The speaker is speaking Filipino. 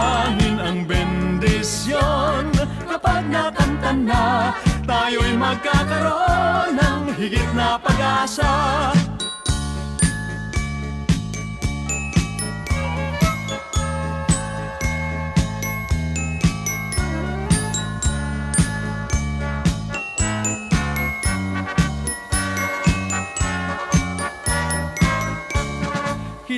manalangin ang bendisyon. Kapag nakanta na, tayo'y magkakaroon ng higit na pag-asa.